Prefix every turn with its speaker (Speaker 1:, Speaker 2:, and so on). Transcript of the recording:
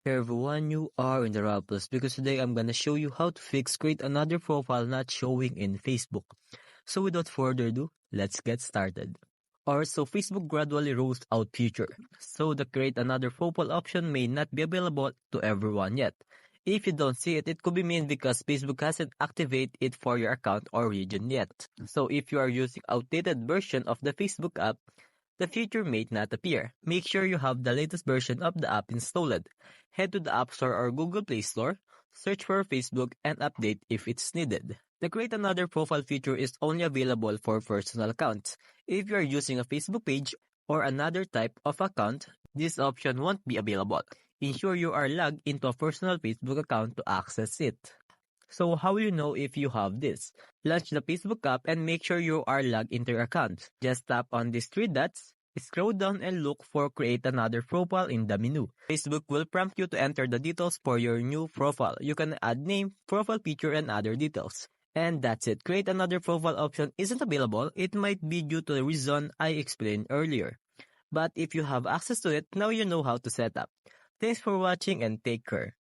Speaker 1: Hey everyone, you are in the right place because today I'm gonna show you how to create another profile not showing in Facebook. So without further ado, let's get started. Alright, so Facebook gradually rolls out feature. So the create another profile option may not be available to everyone yet. If you don't see it, it could be mean because Facebook hasn't activated it for your account or region yet. So if you are using outdated version of the Facebook app, the feature may not appear. Make sure you have the latest version of the app installed. Head to the App Store or Google Play Store, search for Facebook, and update if it's needed. The Create Another Profile feature is only available for personal accounts. If you are using a Facebook page or another type of account, this option won't be available. Ensure you are logged into a personal Facebook account to access it. So how will you know if you have this? Launch the Facebook app and make sure you are logged into your account. Just tap on these three dots, scroll down and look for create another profile in the menu. Facebook will prompt you to enter the details for your new profile. You can add name, profile picture, and other details. And that's it. Create another profile option isn't available. It might be due to the reason I explained earlier. But if you have access to it, now you know how to set up. Thanks for watching and take care.